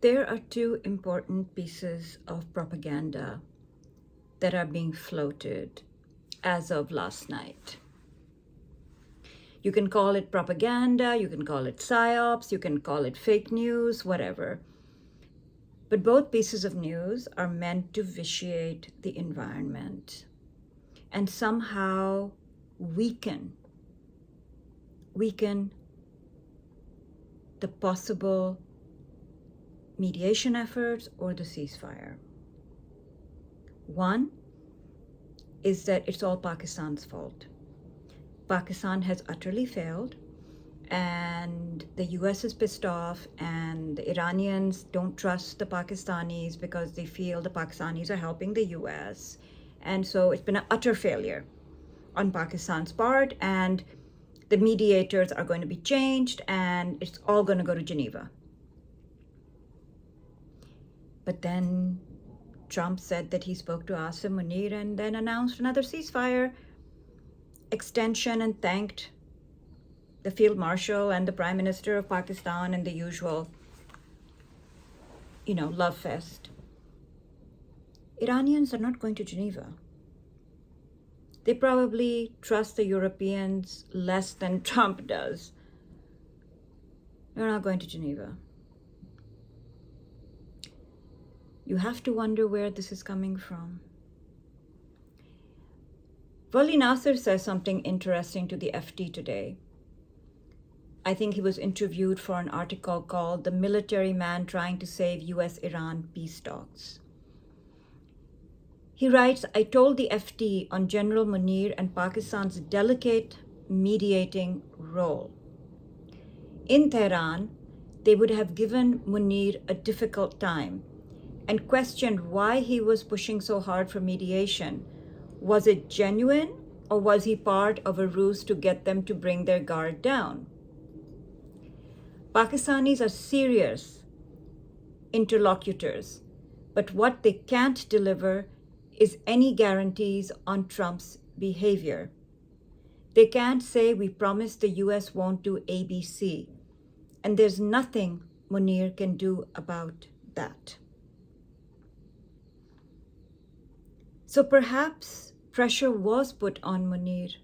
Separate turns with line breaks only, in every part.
There are two important pieces of propaganda that are being floated as of last night. You can call it propaganda, you can call it psyops, you can call it fake news, whatever. But both pieces of news are meant to vitiate the environment and somehow weaken the possible mediation efforts or the ceasefire. One is that it's all Pakistan's fault. Pakistan has utterly failed, and the US is pissed off, and the Iranians don't trust the Pakistanis because they feel the Pakistanis are helping the US. And so it's been an utter failure on Pakistan's part, and the mediators are going to be changed, and it's all going to go to Geneva. But then Trump said that he spoke to Asim Munir and then announced another ceasefire extension and thanked the Field Marshal and the Prime Minister of Pakistan and the usual, love fest. Iranians are not going to Geneva. They probably trust the Europeans less than Trump does. They're not going to Geneva. You have to wonder where this is coming from. Wali Nasser says something interesting to the FT today. I think he was interviewed for an article called "The Military Man Trying to Save US-Iran Peace Talks." He writes, "I told the FT on General Munir and Pakistan's delicate mediating role. In Tehran, they would have given Munir a difficult time and questioned why he was pushing so hard for mediation. Was it genuine, or was he part of a ruse to get them to bring their guard down? Pakistanis are serious interlocutors, but what they can't deliver is any guarantees on Trump's behavior. They can't say we promise the US won't do ABC, and there's nothing Munir can do about that." So perhaps pressure was put on Munir.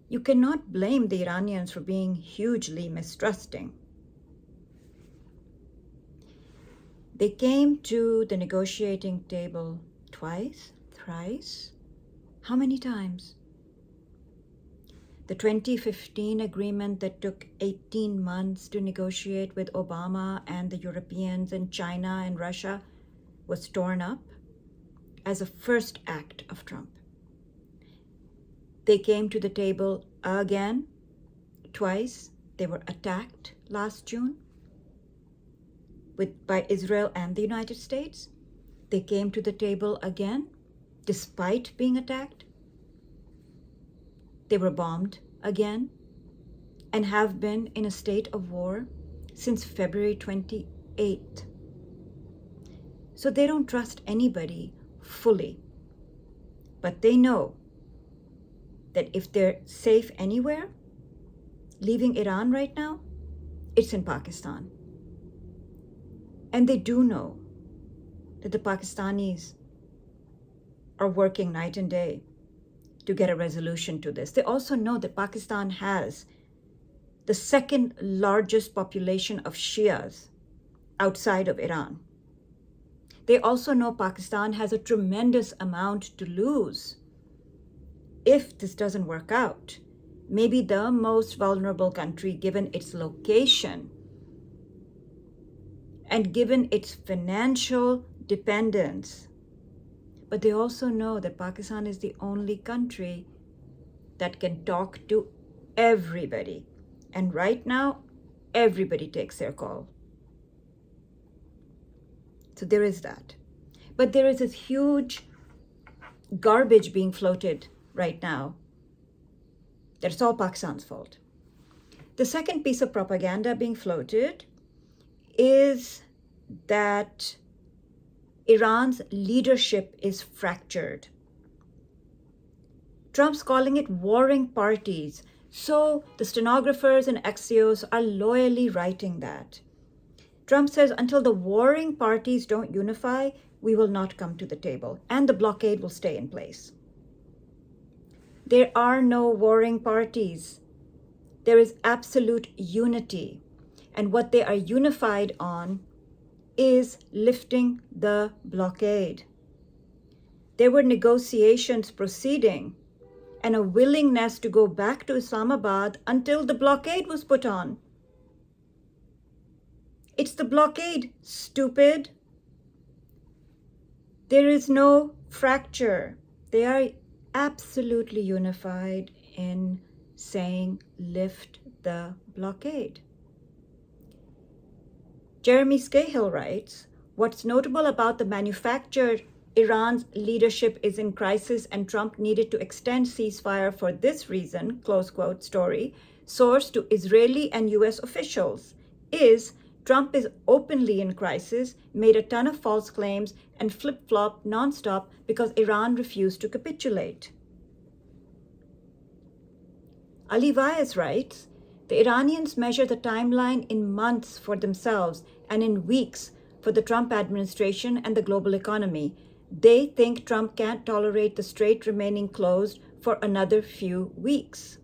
You cannot blame the Iranians for being hugely mistrusting. They came to the negotiating table twice, thrice? How many times? The 2015 agreement that took 18 months to negotiate with Obama and the Europeans and China and Russia was torn up as a first act of Trump. They came to the table again, twice. They were attacked last June by Israel and the United States. They came to the table again, despite being attacked. They were bombed again and have been in a state of war since February 28th. So they don't trust anybody fully. But they know that if they're safe anywhere, leaving Iran right now, it's in Pakistan. And they do know that the Pakistanis are working night and day to get a resolution to this. They also know that Pakistan has the second largest population of Shias outside of Iran. They also know Pakistan has a tremendous amount to lose if this doesn't work out. Maybe the most vulnerable country given its location and given its financial dependence. But they also know that Pakistan is the only country that can talk to everybody. And right now, everybody takes their call. So there is that. But there is this huge garbage being floated right now that it's all Pakistan's fault. The second piece of propaganda being floated is that Iran's leadership is fractured. Trump's calling it warring parties. So the stenographers and Axios are loyally writing that. Trump says until the warring parties don't unify, we will not come to the table, and the blockade will stay in place. There are no warring parties. There is absolute unity. And what they are unified on is lifting the blockade. There were negotiations proceeding and a willingness to go back to Islamabad until the blockade was put on. It's the blockade, stupid. There is no fracture. They are absolutely unified in saying lift the blockade. Jeremy Scahill writes, what's notable about the manufactured Iran's leadership is in crisis and Trump needed to extend ceasefire for this reason, close quote story, source to Israeli and US officials, is Trump is openly in crisis, made a ton of false claims, and flip-flopped nonstop because Iran refused to capitulate. Ali Vyas writes, the Iranians measure the timeline in months for themselves and in weeks for the Trump administration and the global economy. They think Trump can't tolerate the strait remaining closed for another few weeks.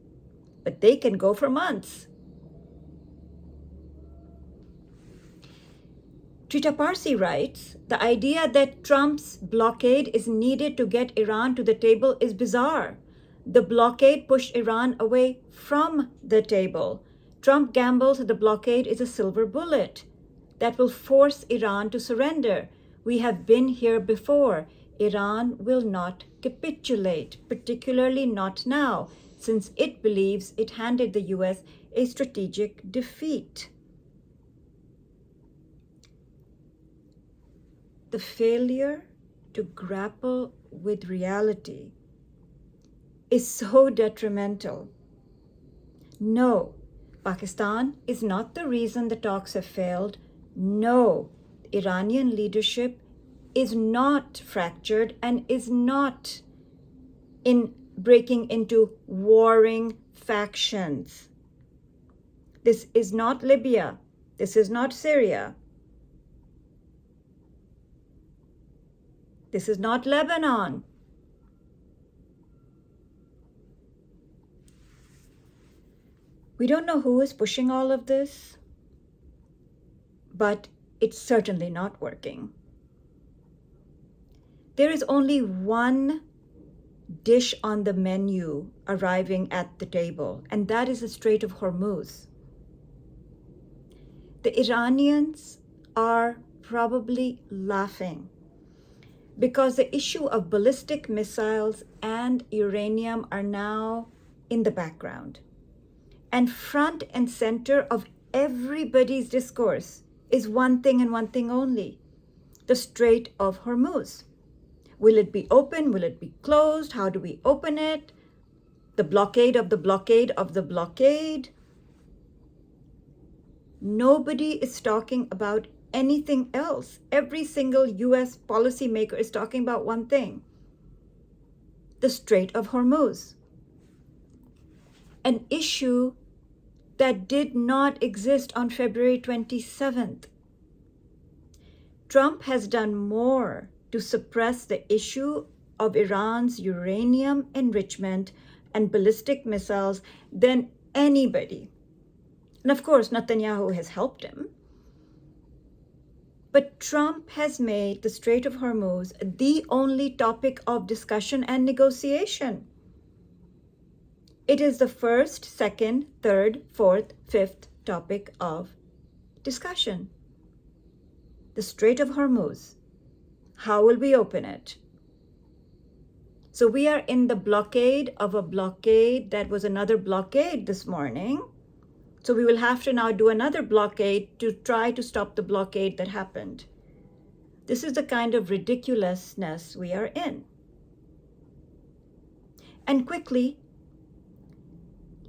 But they can go for months. Trita Parsi writes, the idea that Trump's blockade is needed to get Iran to the table is bizarre. The blockade pushed Iran away from the table. Trump gambles that the blockade is a silver bullet that will force Iran to surrender. We have been here before. Iran will not capitulate, particularly not now, since it believes it handed the US a strategic defeat. The failure to grapple with reality is so detrimental. No, Pakistan is not the reason the talks have failed. No, Iranian leadership is not fractured and is not in breaking into warring factions. This is not Libya. This is not Syria. This is not Lebanon. We don't know who is pushing all of this, but it's certainly not working. There is only one dish on the menu arriving at the table, and that is the Strait of Hormuz. The Iranians are probably laughing because the issue of ballistic missiles and uranium are now in the background. And front and center of everybody's discourse is one thing and one thing only, the Strait of Hormuz. Will it be open? Will it be closed? How do we open it? The blockade of the blockade of the blockade. Nobody is talking about anything else. Every single US policymaker is talking about one thing, the Strait of Hormuz. An issue that did not exist on February 27th. Trump has done more to suppress the issue of Iran's uranium enrichment and ballistic missiles than anybody. And of course, Netanyahu has helped him. But Trump has made the Strait of Hormuz the only topic of discussion and negotiation. It is the first, second, third, fourth, fifth topic of discussion. The Strait of Hormuz. How will we open it? So we are in the blockade of a blockade that was another blockade this morning. So we will have to now do another blockade to try to stop the blockade that happened. This is the kind of ridiculousness we are in. And quickly,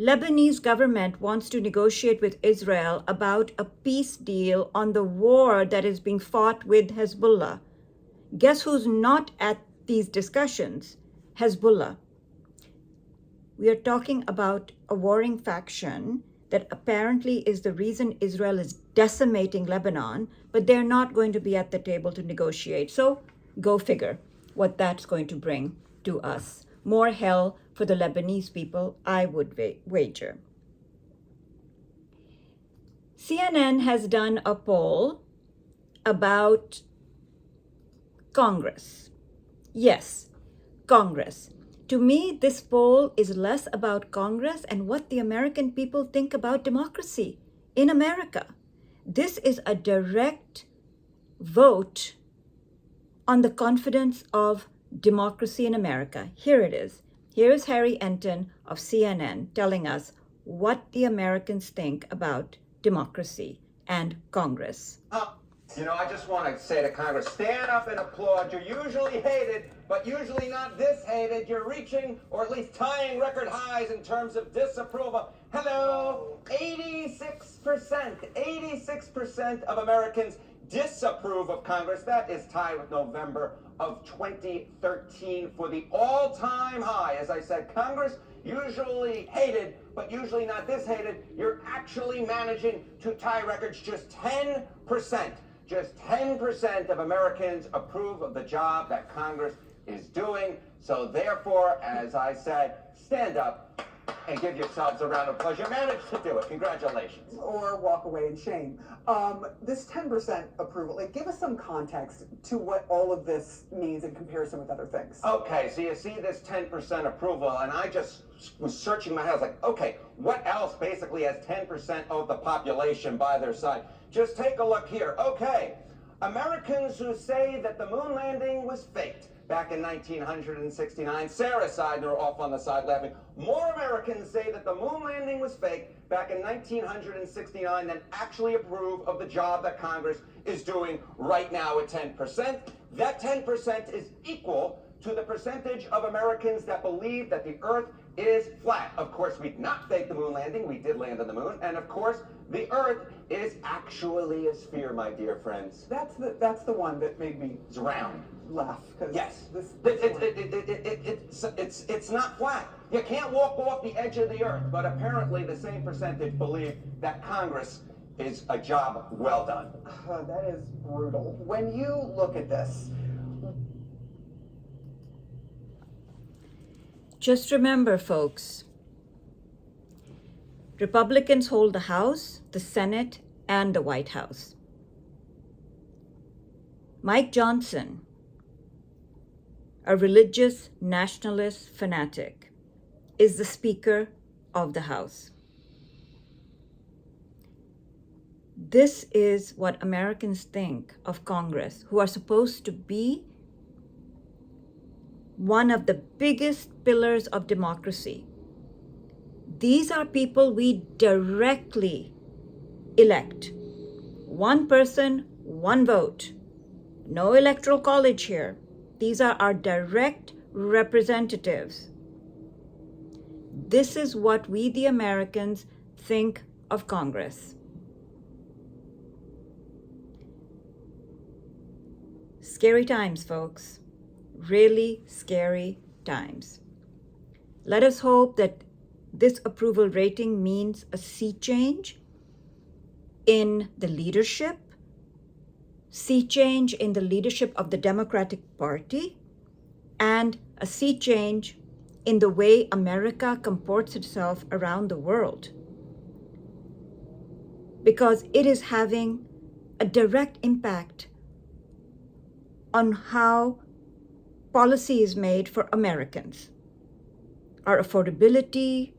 Lebanese government wants to negotiate with Israel about a peace deal on the war that is being fought with Hezbollah. Guess who's not at these discussions? Hezbollah. We are talking about a warring faction that apparently is the reason Israel is decimating Lebanon, but they're not going to be at the table to negotiate. So go figure what that's going to bring to us. More hell for the Lebanese people, I would wager. CNN has done a poll about Congress. Yes, Congress. To me, this poll is less about Congress and what the American people think about democracy in America. This is a direct vote on the confidence of democracy in America. Here it is. Here is Harry Enton of CNN telling us what the Americans think about democracy and Congress.
I just want to say to Congress, stand up and applaud. You're usually hated, but usually not this hated. You're reaching, or at least tying record highs in terms of disapproval. Hello, 86% of Americans disapprove of Congress. That is tied with November of 2013 for the all-time high. As I said, Congress usually hated, but usually not this hated. You're actually managing to tie records. Just 10%. Just 10% of Americans approve of the job that Congress is doing. So therefore, as I said, stand up and give yourselves a round of applause. You managed to do it. Congratulations.
Or walk away in shame. This 10% approval, give us some context to what all of this means in comparison with other things.
Okay, so you see this 10% approval, and I just was searching my head. I was like, okay, what else basically has 10% of the population by their side? Just take a look here. Okay, Americans who say that the moon landing was faked back in 1969. Sarah's side, they're off on the side laughing. More Americans say that the moon landing was fake back in 1969 than actually approve of the job that Congress is doing right now at 10%. That 10% is equal to the percentage of Americans that believe that the Earth is flat. Of course, we did not fake the moon landing. We did land on the moon. And of course, the Earth is actually a sphere, my dear friends.
That's the one that made me
It's round.
laugh.
Yes. It's not flat. You can't walk off the edge of the Earth. But apparently, the same percentage believe that Congress is a job well done.
That is brutal. When you look at this,
just remember, folks, Republicans hold the House, the Senate, and the White House. Mike Johnson, a religious nationalist fanatic, is the Speaker of the House. This is what Americans think of Congress, who are supposed to be one of the biggest pillars of democracy. These are people we directly elect. One person, one vote. No electoral college here. These are our direct representatives. This is what we, the Americans, think of Congress. Scary times, folks. Really scary times. Let us hope that this approval rating means a sea change in the leadership, sea change in the leadership of the Democratic Party, and a sea change in the way America comports itself around the world. Because it is having a direct impact on how policy is made for Americans. Our affordability,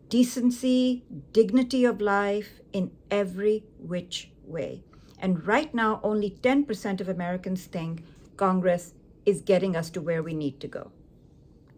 decency, dignity of life in every which way. And right now, only 10% of Americans think Congress is getting us to where we need to go.